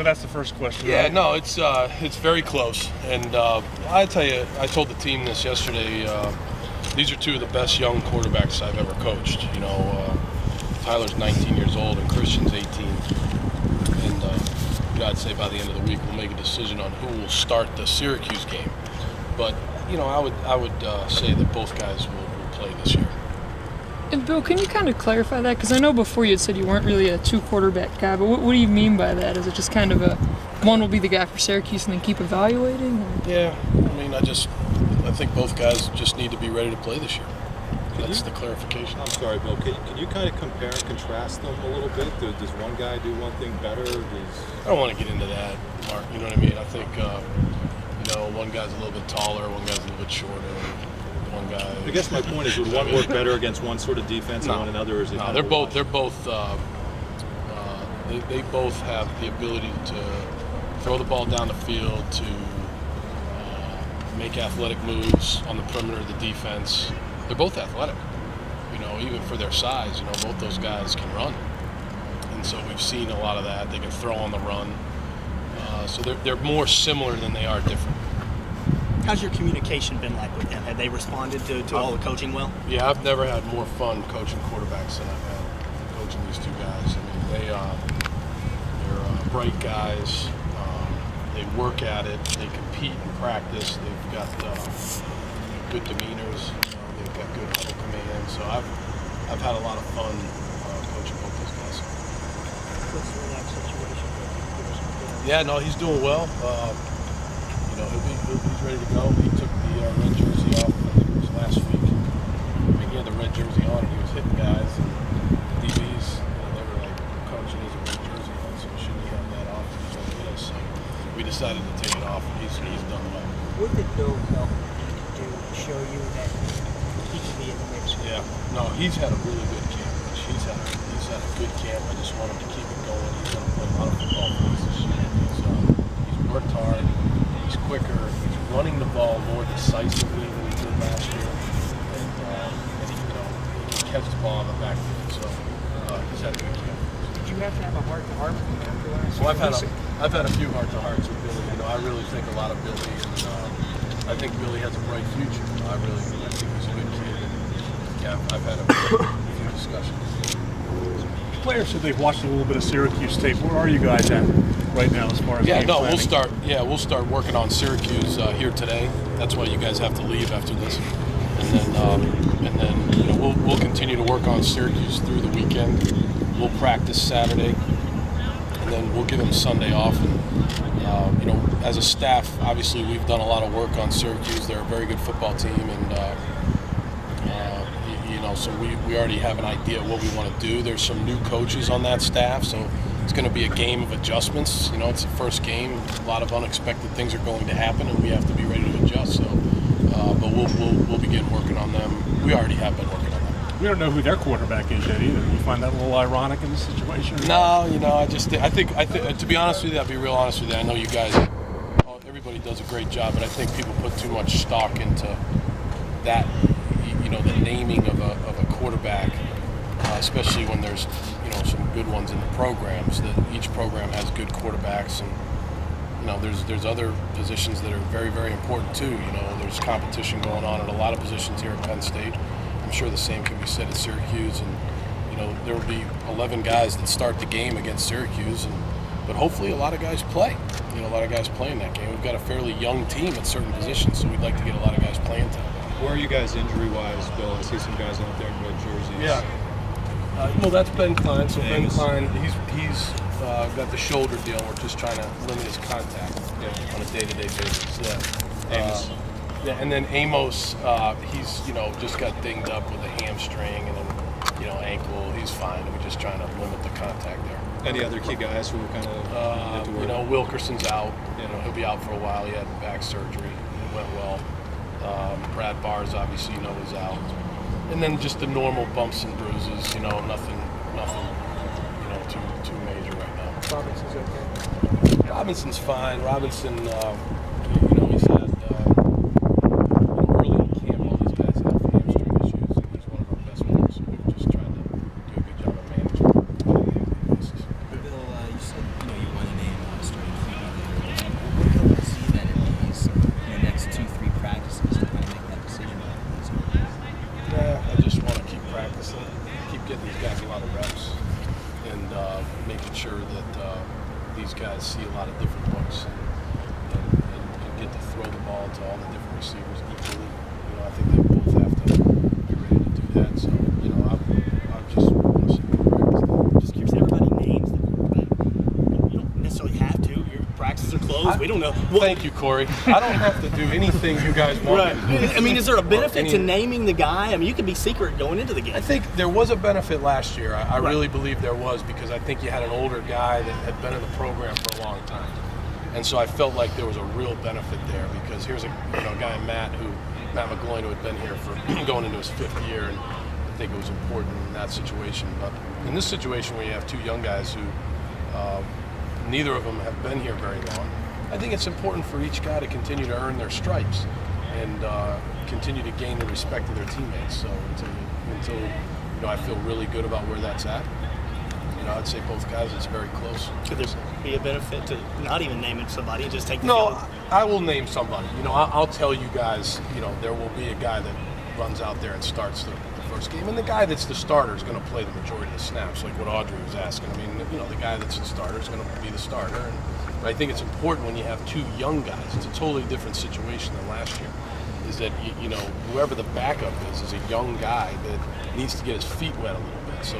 That's the first question. Yeah, right? no, it's very close, and I tell you, I told the team this yesterday. These are two of the best young quarterbacks I've ever coached. You know, Tyler's 19 years old and Christian's 18, and I'd say by the end of the week we'll make a decision on who will start the Syracuse game. But you know, I would say that both guys will play this year. And Bill, can you kind of clarify that? Because I know before you had said you weren't really a two-quarterback guy, but what do you mean by that? Is it just kind of one will be the guy for Syracuse and then keep evaluating? Or? Yeah, I mean, I think both guys just need to be ready to play this year. That's the clarification. I'm sorry, Bill. Can you kind of compare and contrast them a little bit? Does one guy do one thing better? I don't want to get into that, Mark. You know what I mean? I think, one guy's a little bit taller, one guy's a little bit shorter. One guy. I guess my point is, would one work better against one sort of defense and one another? Is it no, they're both. They both have the ability to throw the ball down the field, to make athletic moves on the perimeter of the defense. They're both athletic. You know, even for their size, you know, both those guys can run, and so we've seen a lot of that. They can throw on the run, so they're more similar than they are different. How's your communication been like with them? Have they responded to all the coaching well? Yeah, I've never had more fun coaching quarterbacks than I've had coaching these two guys. I mean, they're bright guys. They work at it. They compete in practice. They've got good demeanors. They've got good huddle command. So I've had a lot of fun coaching both those guys. What's the relaxed situation? Yeah, no, he's doing well. He's ready to go. He took the red jersey off, I think it was last week. I mean, he had the red jersey on and he was hitting guys and DBs. They were like, Coach, he has a red jersey on, so shouldn't he have that off? He's going to hit us. So we decided to take it off, and he's done well. What did Bill help do to show you that he can be in the mix? Yeah, no, he's had a really good camp. He's had a good camp. I just want him to keep it going. He's going to play a lot of football for us this year. He's worked hard. He's quicker. He's running the ball more decisively than he did last year, and he can catch the ball on the backfield. So he's had a good camp. Did you have to have a heart-to-heart with him after last Well, year? I've had a few heart-to-hearts with Billy. You know, I really think a lot of Billy, and I think Billy has a bright future. I think he's a good kid. And, yeah, I've had a few discussions. Players said they've watched a little bit of Syracuse tape. Where are you guys at right now as far as game planning? We'll start working on Syracuse here today. That's why you guys have to leave after this, and then we'll continue to work on Syracuse through the weekend. We'll practice Saturday, and then we'll give them Sunday off. And as a staff, obviously we've done a lot of work on Syracuse. They're a very good football team, and so we already have an idea of what we want to do. There's some new coaches on that staff, so it's going to be a game of adjustments. You know, it's the first game. A lot of unexpected things are going to happen, and we have to be ready to adjust. So, but we'll begin working on them. We already have been working on them. We don't know who their quarterback is yet either. You find that a little ironic in this situation? No, I think to be honest with you, I'll be real honest with you. I know you guys, everybody does a great job, but I think people put too much stock into that. The naming of a quarterback, especially when there's some good ones in the programs. That each program has good quarterbacks, and there's other positions that are very, very important too. There's competition going on at a lot of positions here at Penn State. I'm sure the same can be said at Syracuse, and there will be 11 guys that start the game against Syracuse, but hopefully a lot of guys play. A lot of guys play in that game. We've got a fairly young team at certain positions, so we'd like to get a lot of guys playing time. Where are you guys injury-wise, Bill? I see some guys out there in red jerseys. Yeah. That's Ben Klein. So Ben Klein, he's got the shoulder deal. We're just trying to limit his contact on a day-to-day basis. Yeah. Amos. And then Amos, he's just got dinged up with a hamstring and then ankle. He's fine. We're just trying to limit the contact there. Any other key guys who are kind of Wilkerson's out. He'll be out for a while. He had back surgery. It went well. Brad Barrs obviously is out, and then just the normal bumps and bruises. Nothing too major right now. Robinson's okay? Robinson's fine. Robinson, he's had early in camp. All these guys have hamstring issues, and he's one of our best players. So we've just tried to do a good job of managing. Bill, you said you won a name last these guys see a lot of different looks and get to throw the ball to all the different receivers equally. You know, I think they both have to be ready to do that. So, you know, I just want to see practice. Just curious, everybody names the quarterback. You don't necessarily have to. Your practices are closed. We don't know. Well, Thank you, Corey. I don't have to do anything you guys want. right. I mean, is there a benefit to naming the guy? I mean, you could be secret going into the game. I think there was a benefit last year. I Right. really believe there was, because I think you had an older guy that had been in the program for a long time. And so I felt like there was a real benefit there, because here's a guy, Matt McGloin, who had been here for going into his 5th year, and I think it was important in that situation. But in this situation where you have 2 young guys who neither of them have been here very long, I think it's important for each guy to continue to earn their stripes and continue to gain the respect of their teammates. So until I feel really good about where that's at, I'd say both guys, it's very close. Could there be a benefit to not even naming somebody and just take the No, field? I will name somebody. I'll tell you guys, there will be a guy that runs out there and starts the first game. And the guy that's the starter is going to play the majority of the snaps, like what Audrey was asking. I mean, the guy that's the starter is going to be the starter. But I think it's important when you have 2 young guys. It's a totally different situation than last year. Is that, whoever the backup is a young guy that needs to get his feet wet a little bit. So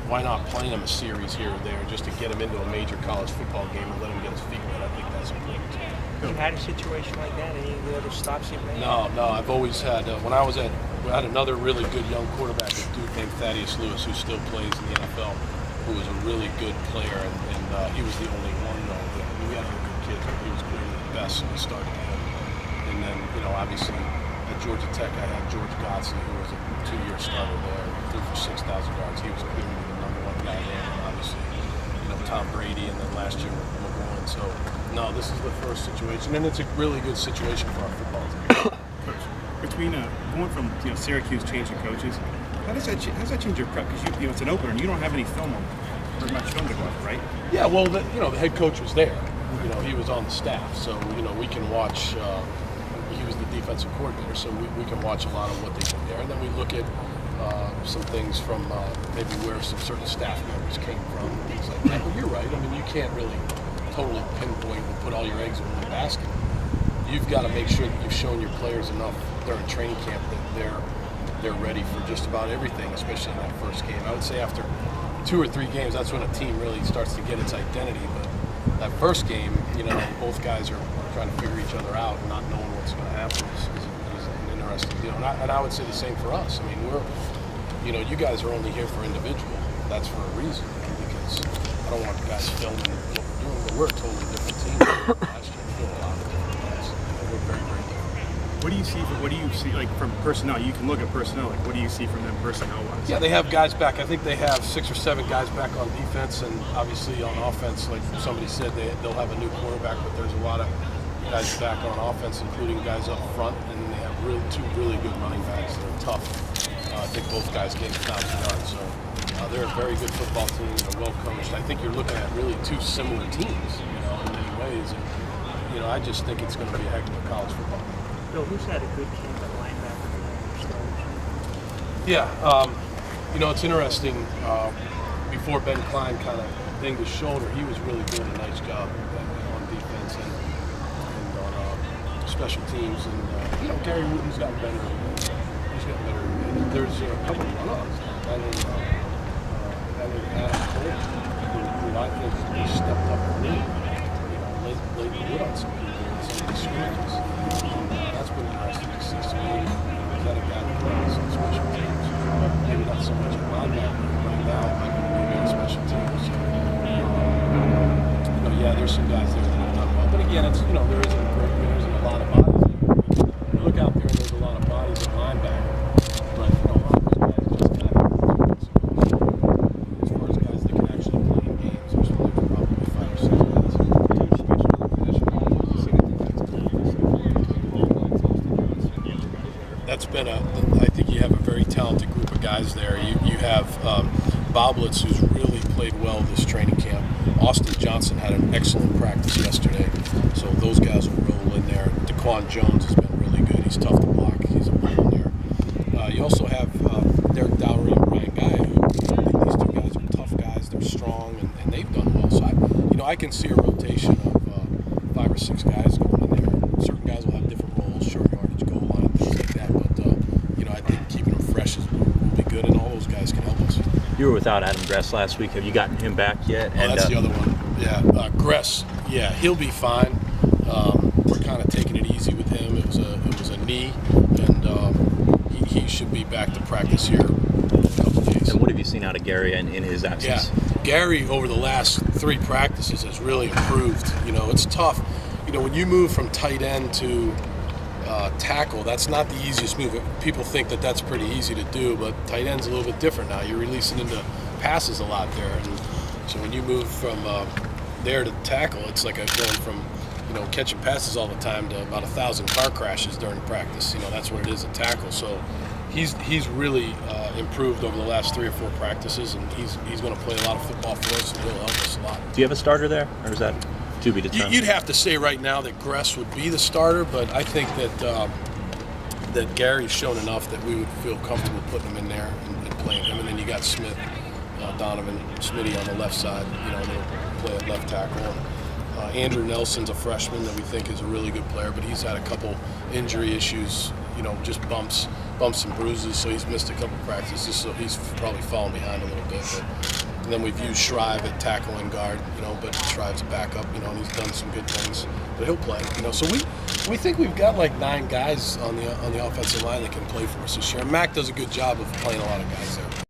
why not play him a series here or there just to get him into a major college football game and let him get his feet wet? I think that's important. You had a situation like that? Any of the other stops you've made? No. I've always had, we had another really good young quarterback at Duke named Thaddeus Lewis, who still plays in the NFL, who was a really good player, and he was the only one, though. We had other good kids, but he was clearly the best, so we started him. And then, obviously, at Georgia Tech, I had George Godsey, who was a 2-year starter there, threw for 6,000 yards. He was clearly the #1 guy there, and obviously, Tom Brady, and then last year McGloin. So, no, this is the first situation, and it's a really good situation for our football team. Coach, between going from Syracuse changing coaches, how does that change your prep? Because it's an opener and you don't have any film on very much film to go off, right? Yeah, well, the head coach was there. He was on the staff, so we can watch. He was the defensive coordinator, so we can watch a lot of what they did there, and then we look at some things from maybe where some certain staff members came from, things like that. But you're right. I mean, you can't really totally pinpoint and put all your eggs in one basket. You've got to make sure that you've shown your players enough during training camp that they're ready for just about everything, especially in that first game. I would say after 2 or 3 games, that's when a team really starts to get its identity. But that first game, both guys are trying to figure each other out and not knowing what's going to happen is an interesting deal. And I would say the same for us. I mean, you guys are only here for individual. That's for a reason, because I don't want guys filming what we're doing, but we're a totally different team than last year. We're doing a lot of different things. We're very, very different. What do you see like from personnel? You can look at personnel. Like, what do you see from them personnel-wise? Yeah, they have guys back. I think they have 6 or 7 guys back on defense, and obviously on offense, like somebody said, they'll have a new quarterback, but there's a lot of guys back on offense, including guys up front, and they have 2 really good running backs that are tough. I think both guys gained 1,000 yards, so they're a very good football team. They're well coached. I think you're looking at really 2 similar teams, in many ways, and I just think it's going to be a heck of a college football game. Bill, who's had a good camp at linebacker for starters? Yeah, it's interesting. Before Ben Klein kind of dinged his shoulder, he was really doing a nice job on defense and on special teams. And Gary Wooten's gotten better. He's gotten better. There's a couple of run-ons. I mean, Adam Cole, who I think has stepped up a little. Laid the wood on some people in some of the scrimmages. That's been interesting to see. So he's had a guy that plays on special teams, but maybe not so much at linebacker right now, but maybe on special teams. So, yeah, there's some guys there that have done well. But again, it's there isn't a lot of bodies. You look out there and there's a lot of bodies at linebacker, but a lot of those guys just kind of as far as guys that can actually play in games, there's probably 5 or 6 guys. That's been I think you have a very talented group of guys there. You have Boblitz, who's really played well this training camp. Austin Johnson had an excellent practice yesterday, so those guys will roll in there. Daquan Jones has been really good. He's tough to block. He's a bull in there. You also have Derek Dowry and Brian Guy, who I think these 2 guys are tough guys. They're strong, and they've done well. So I I can see a rotation of 5 or 6 guys going in there. Certain guys will have different roles, short yardage, goal line, things like that. But I think keeping them fresh will be good, and all those guys can help us. You were without Adam Gress last week. Have you gotten him back yet? Oh, that's the other one. Yeah, Gress. Yeah, he'll be fine. We're kind of taking it easy with him. It was a knee, and he should be back to practice here in a couple days. And what have you seen out of Gary in his absence? Yeah, Gary over the last 3 practices has really improved. It's tough. When you move from tight end to tackle, that's not the easiest move. People think that that's pretty easy to do, but tight end's a little bit different now. You're releasing into passes a lot there, and so when you move from there to tackle, it's like going from catching passes all the time to about 1,000 car crashes during practice. That's what it is at tackle. So he's really improved over the last 3 or 4 practices, and he's going to play a lot of football for us, and he'll help us a lot. Do you have a starter there, or is that to be determined? You'd have to say right now that Gress would be the starter, but I think that Gary's shown enough that we would feel comfortable putting him in there and playing him. And then you got Smith, Donovan, Smitty on the left side. They'll play at left tackle. Andrew Nelson's a freshman that we think is a really good player, but he's had a couple injury issues. Just bumps and bruises, so he's missed a couple practices. So he's probably fallen behind a little bit. And then we've used Shrive at tackle and guard, but Shrive's a backup, and he's done some good things. But he'll play, So we think we've got like 9 guys on the offensive line that can play for us this year. And Mac does a good job of playing a lot of guys there.